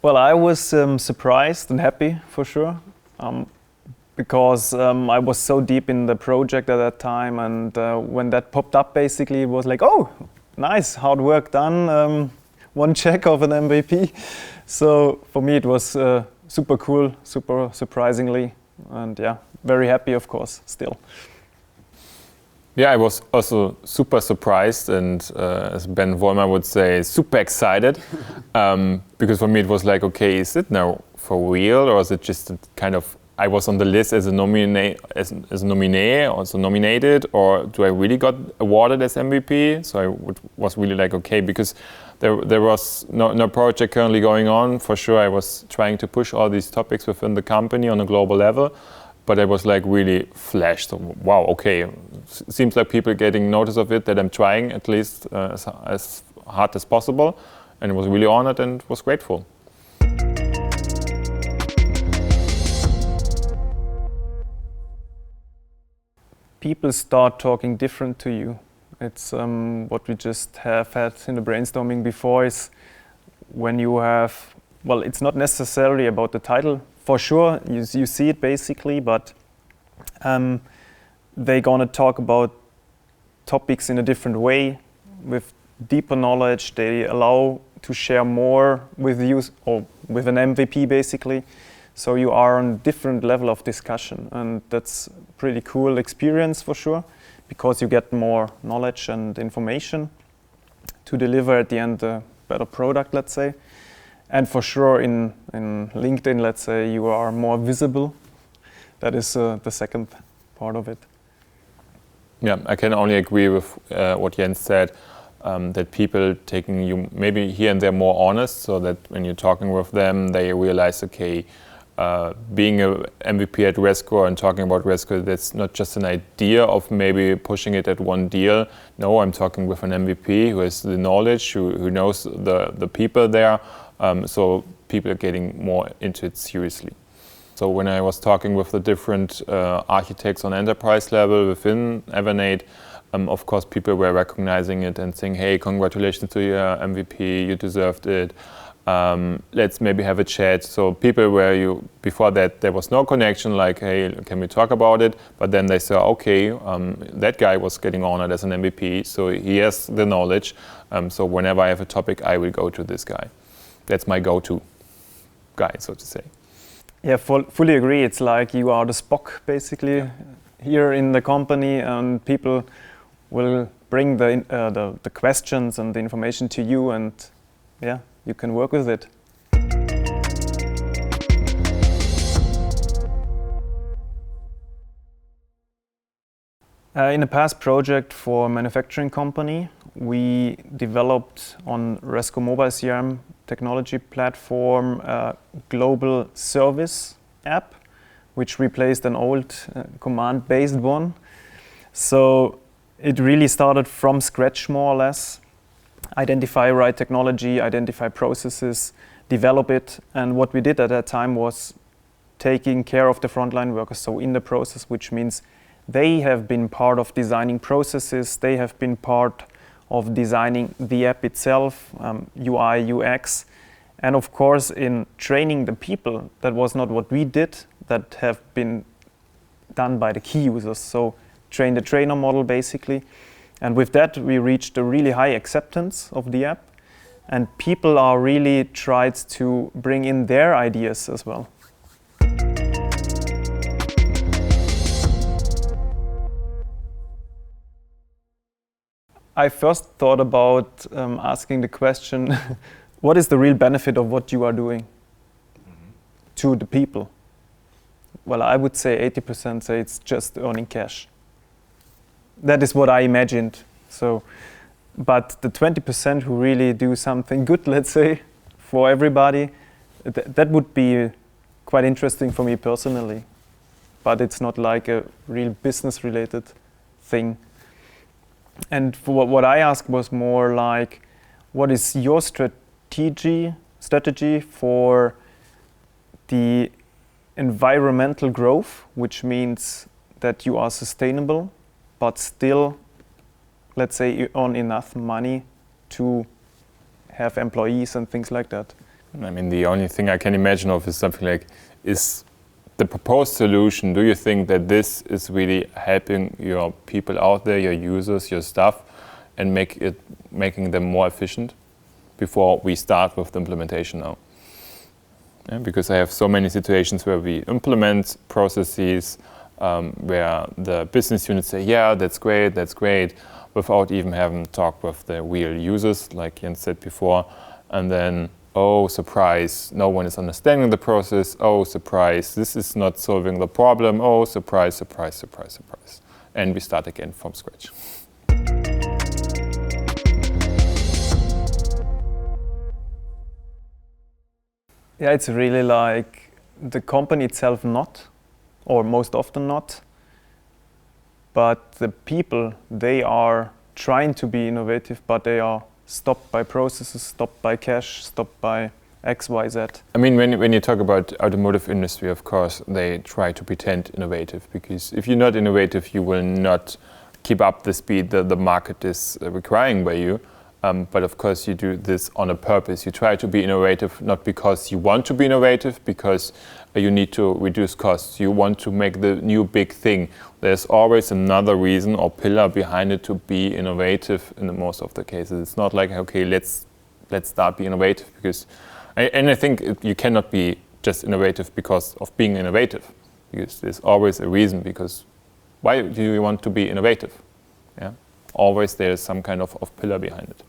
Well, I was surprised and happy for sure, because I was so deep in the project at that time, and when that popped up, basically, it was like, oh, nice, hard work done, one check of an MVP. So for me, it was super cool, super surprisingly, and yeah, very happy, of course, still. Yeah, I was also super surprised and, as Ben Vollmer would say, super excited. Because for me it was like, okay, is it now for real, or is it just a kind of, I was on the list as a nominee, also nominated, or do I really got awarded as MVP? So I was really like, okay, because there was no project currently going on. For sure, I was trying to push all these topics within the company on a global level. But I was like really flashed. So, wow, okay, seems like people getting notice of it, that I'm trying at least as hard as possible. And I was really honored and was grateful. People start talking different to you. It's what we just have had in the brainstorming before is when you have, well, it's not necessarily about the title. For sure, you see it basically, but they're gonna talk about topics in a different way, with deeper knowledge. They allow to share more with you, or with an MVP basically. So you are on a different level of discussion, and that's a pretty cool experience for sure, because you get more knowledge and information to deliver at the end a better product, let's say. And for sure in LinkedIn, let's say, you are more visible. That is the second part of it. Yeah, I can only agree with what Jens said, that people taking you maybe here and there more honest, so that when you're talking with them, they realize, okay, being a MVP at Resco and talking about Resco, that's not just an idea of maybe pushing it at one deal. No, I'm talking with an MVP who has the knowledge, who knows the people there. So people are getting more into it seriously. So when I was talking with the different architects on enterprise level within Avanade, of course people were recognizing it and saying, hey, congratulations to your MVP, you deserved it. Let's maybe have a chat. So people where before that there was no connection, like, hey, can we talk about it? But then they saw, okay, that guy was getting honored as an MVP, so he has the knowledge. So whenever I have a topic, I will go to this guy. That's my go-to guy, so to say. Yeah, fully agree. It's like you are the Spock, basically, here in the company, and people will bring the questions and the information to you, and yeah, you can work with it. In a past project for a manufacturing company, we developed on Resco Mobile CRM technology platform a global service app, which replaced an old command-based one. So it really started from scratch, more or less. Identify right technology, identify processes, develop it. And what we did at that time was taking care of the frontline workers, so in the process, which means they have been part of designing processes, they have been part of designing the app itself, UI, UX, and of course in training the people. That was not what we did, that have been done by the key users. So train the trainer model basically. And with that we reached a really high acceptance of the app, and people are really tried to bring in their ideas as well. I first thought about asking the question, what is the real benefit of what you are doing to the people? Well, I would say 80% say it's just earning cash. That is what I imagined. So, but the 20% who really do something good, let's say, for everybody, that would be quite interesting for me personally. But it's not like a real business-related thing. And for what I asked was more like, what is your strategy for the environmental growth, which means that you are sustainable, but still, let's say, you earn enough money to have employees and things like that. I mean, the only thing I can imagine of is something like, is the proposed solution, do you think that this is really helping your people out there, your users, your staff, and making them more efficient before we start with the implementation now? Yeah, because I have so many situations where we implement processes where the business units say, yeah, that's great, without even having talked with the real users, like Jens said before, and then, oh, surprise, no one is understanding the process, oh, surprise, this is not solving the problem, oh, surprise, surprise, surprise, surprise. And we start again from scratch. Yeah, it's really like the company itself not, or most often not, but the people, they are trying to be innovative, but they are stopped by processes, stopped by cash, stopped by X, Y, Z. I mean, when you talk about automotive industry, of course, they try to pretend innovative, because if you're not innovative, you will not keep up the speed that the market is requiring by you. But of course, you do this on a purpose. You try to be innovative, not because you want to be innovative, because you need to reduce costs. You want to make the new big thing. There's always another reason or pillar behind it to be innovative in most of the cases. It's not like, okay, let's start be innovative, because, and I think you cannot be just innovative because of being innovative, because there's always a reason, because why do you want to be innovative? Yeah? Always there's some kind of pillar behind it.